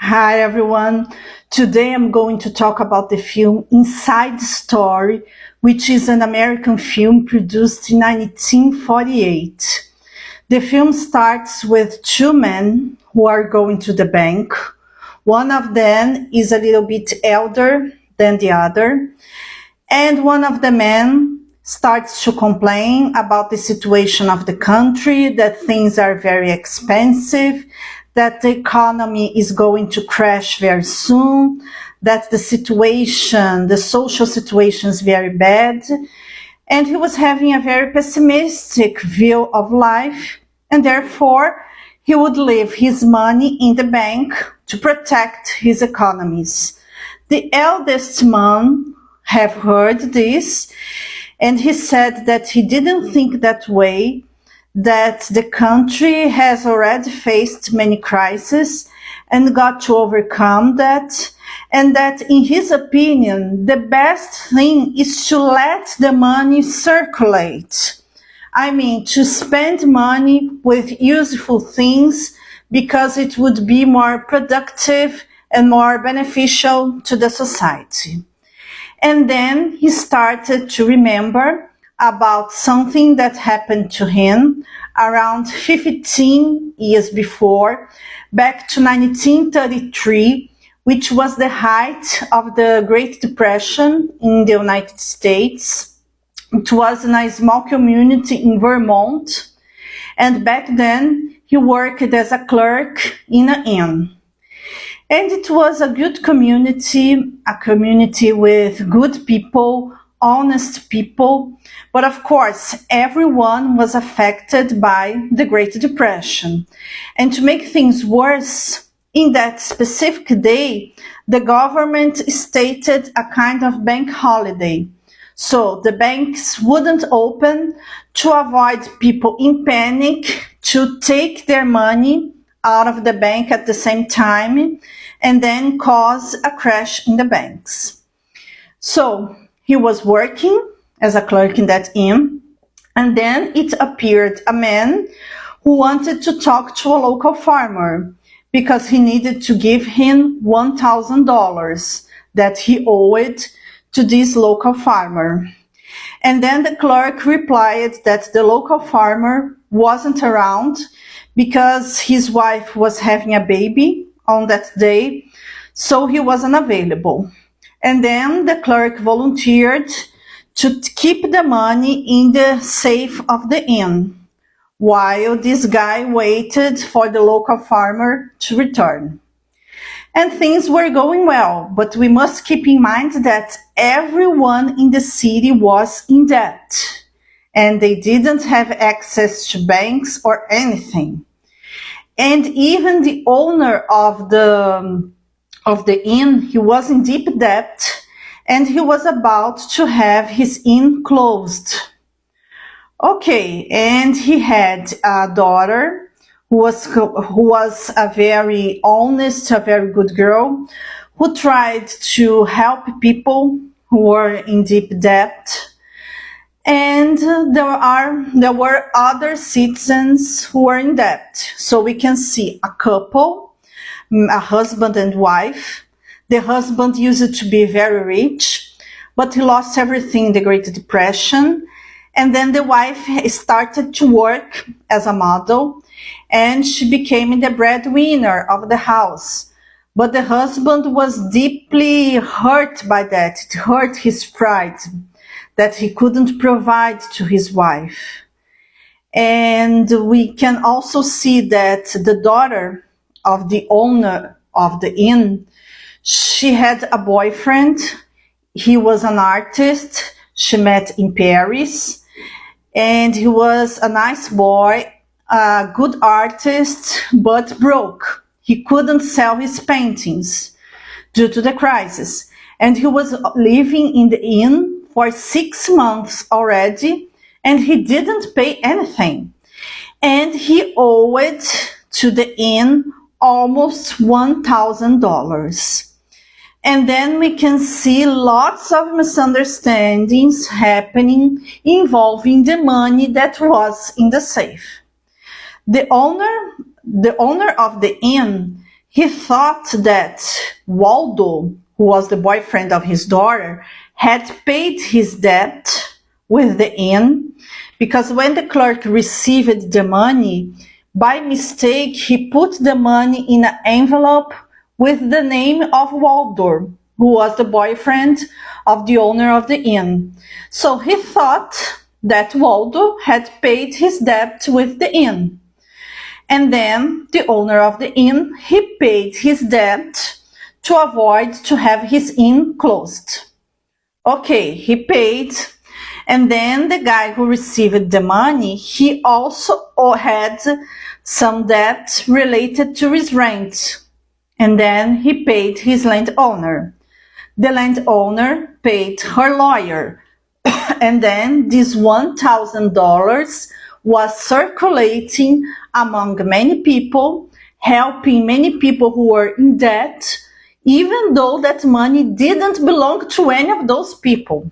Hi everyone. Today I'm going to talk about the film Inside Story, which is an American film produced in 1948. The film starts with two men who are going to the bank. One of them is a little bit elder than the other, and one of the men starts to complain about the situation of the country, that things are very expensive, that the economy is going to crash very soon, that the social situation is very bad. And he was having a very pessimistic view of life, and therefore he would leave his money in the bank to protect his economies. The eldest man have heard this, and he said that he didn't think that way, that the country has already faced many crises and got to overcome that, and that in his opinion, the best thing is to let the money circulate. I mean, to spend money with useful things because it would be more productive and more beneficial to the society. And then he started to remember about something that happened to him around 15 years before, back to 1933, which was the height of the Great Depression in the United States. It was in a small community in Vermont, and back then he worked as a clerk in an inn. And it was a good community, a community with good people, honest people. But of course, everyone was affected by the Great Depression. And to make things worse, in that specific day, the government stated a kind of bank holiday. So the banks wouldn't open to avoid people in panic to take their money out of the bank at the same time and then cause a crash in the banks. So he was working as a clerk in that inn, and then it appeared a man who wanted to talk to a local farmer because he needed to give him $1,000 that he owed to this local farmer. And then the clerk replied that the local farmer wasn't around because his wife was having a baby on that day, so he wasn't available. And then the clerk volunteered to keep the money in the safe of the inn, while this guy waited for the local farmer to return. And things were going well, but we must keep in mind that everyone in the city was in debt, and they didn't have access to banks or anything. And even the owner of the inn, he was in deep debt, and he was about to have his inn closed. Okay, and he had a daughter who was a very honest, a very good girl, who tried to help people who were in deep debt. And there were other citizens who were in debt. So we can see a couple, a husband and wife. The husband used to be very rich, but he lost everything in the Great Depression. And then the wife started to work as a model, and she became the breadwinner of the house. But the husband was deeply hurt by that. It hurt his pride that he couldn't provide to his wife. And we can also see that the daughter of the owner of the inn, she had a boyfriend. He was an artist. She met in Paris, and he was a nice boy, a good artist, but broke. He couldn't sell his paintings due to the crisis. And he was living in the inn for 6 months already, and he didn't pay anything. And he owed to the inn almost $1,000. And then we can see lots of misunderstandings happening involving the money that was in the safe. The owner of the inn, He thought that Waldo, who was the boyfriend of his daughter, had paid his debt with the inn, because when the clerk received the money, by mistake, he put the money in an envelope with the name of Waldo, who was the boyfriend of the owner of the inn. So he thought that Waldo had paid his debt with the inn. And then the owner of the inn, he paid his debt to avoid to have his inn closed. Okay, he paid. And then the guy who received the money, he also had some debt related to his rent. And then he paid his landowner. The landowner paid her lawyer. And then this $1,000 was circulating among many people, helping many people who were in debt, even though that money didn't belong to any of those people.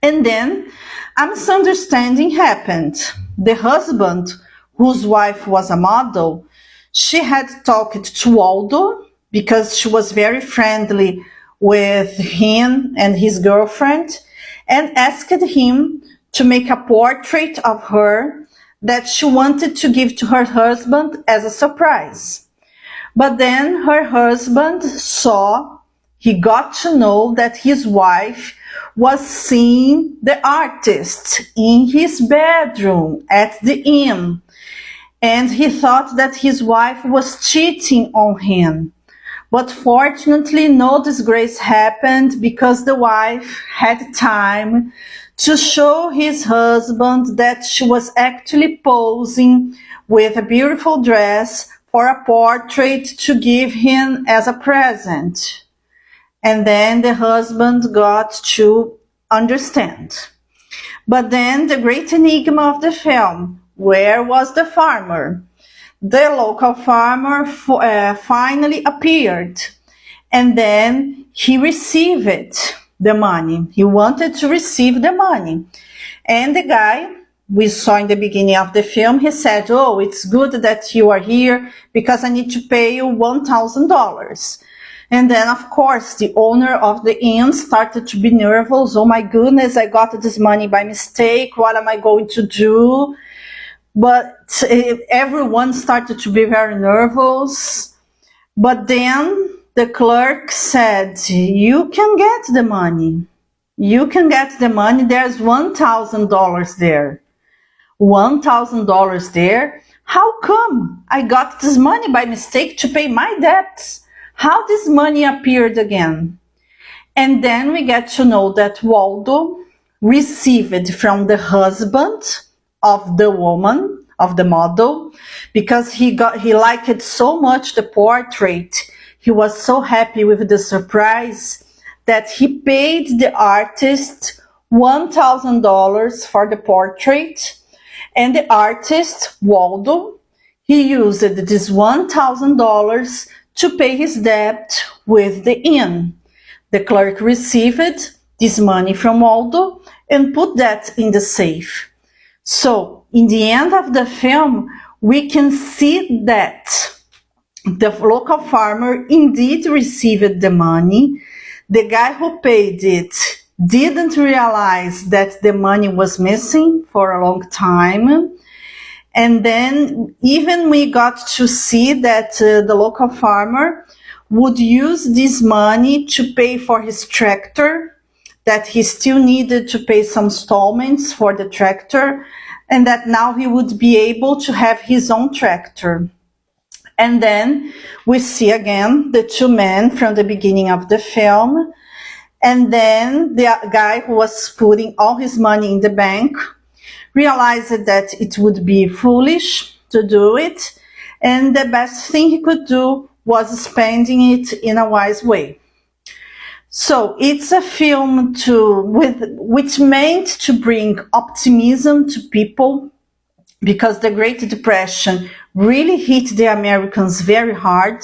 And then a misunderstanding happened. The husband, whose wife was a model, she had talked to Waldo because she was very friendly with him and his girlfriend, and asked him to make a portrait of her that she wanted to give to her husband as a surprise. But then her husband he got to know that his wife was seeing the artist in his bedroom at the inn. And he thought that his wife was cheating on him. But fortunately, no disgrace happened because the wife had time to show his husband that she was actually posing with a beautiful dress for a portrait to give him as a present. And then the husband got to understand. But then the great enigma of the film, where was the farmer? The local farmer finally appeared, and then he received the money. He wanted to receive the money. And the guy we saw in the beginning of the film, he said, "Oh, it's good that you are here because I need to pay you $1,000. And then, of course, the owner of the inn started to be nervous. Oh my goodness, I got this money by mistake. What am I going to do? But everyone started to be very nervous. But then the clerk said, you can get the money. You can get the money. There's $1,000 there. $1,000 there? How come I got this money by mistake to pay my debts? How this money appeared again? And then we get to know that Waldo received from the husband of the woman, of the model, because he liked so much the portrait. He was so happy with the surprise that he paid the artist $1,000 for the portrait. And the artist, Waldo, he used this $1,000 to pay his debt with the inn. The clerk received this money from Waldo and put that in the safe. So, in the end of the film, we can see that the local farmer indeed received the money. The guy who paid it didn't realize that the money was missing for a long time. And then even we got to see that the local farmer would use this money to pay for his tractor, that he still needed to pay some installments for the tractor, and that now he would be able to have his own tractor. And then we see again the two men from the beginning of the film. And then the guy who was putting all his money in the bank realized that it would be foolish to do it, and the best thing he could do was spending it in a wise way. So it's a film which meant to bring optimism to people, because the Great Depression really hit the Americans very hard.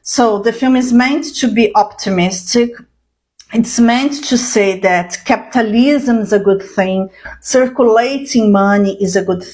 So the film is meant to be optimistic. It's meant to say that capitalism is a good thing, circulating money is a good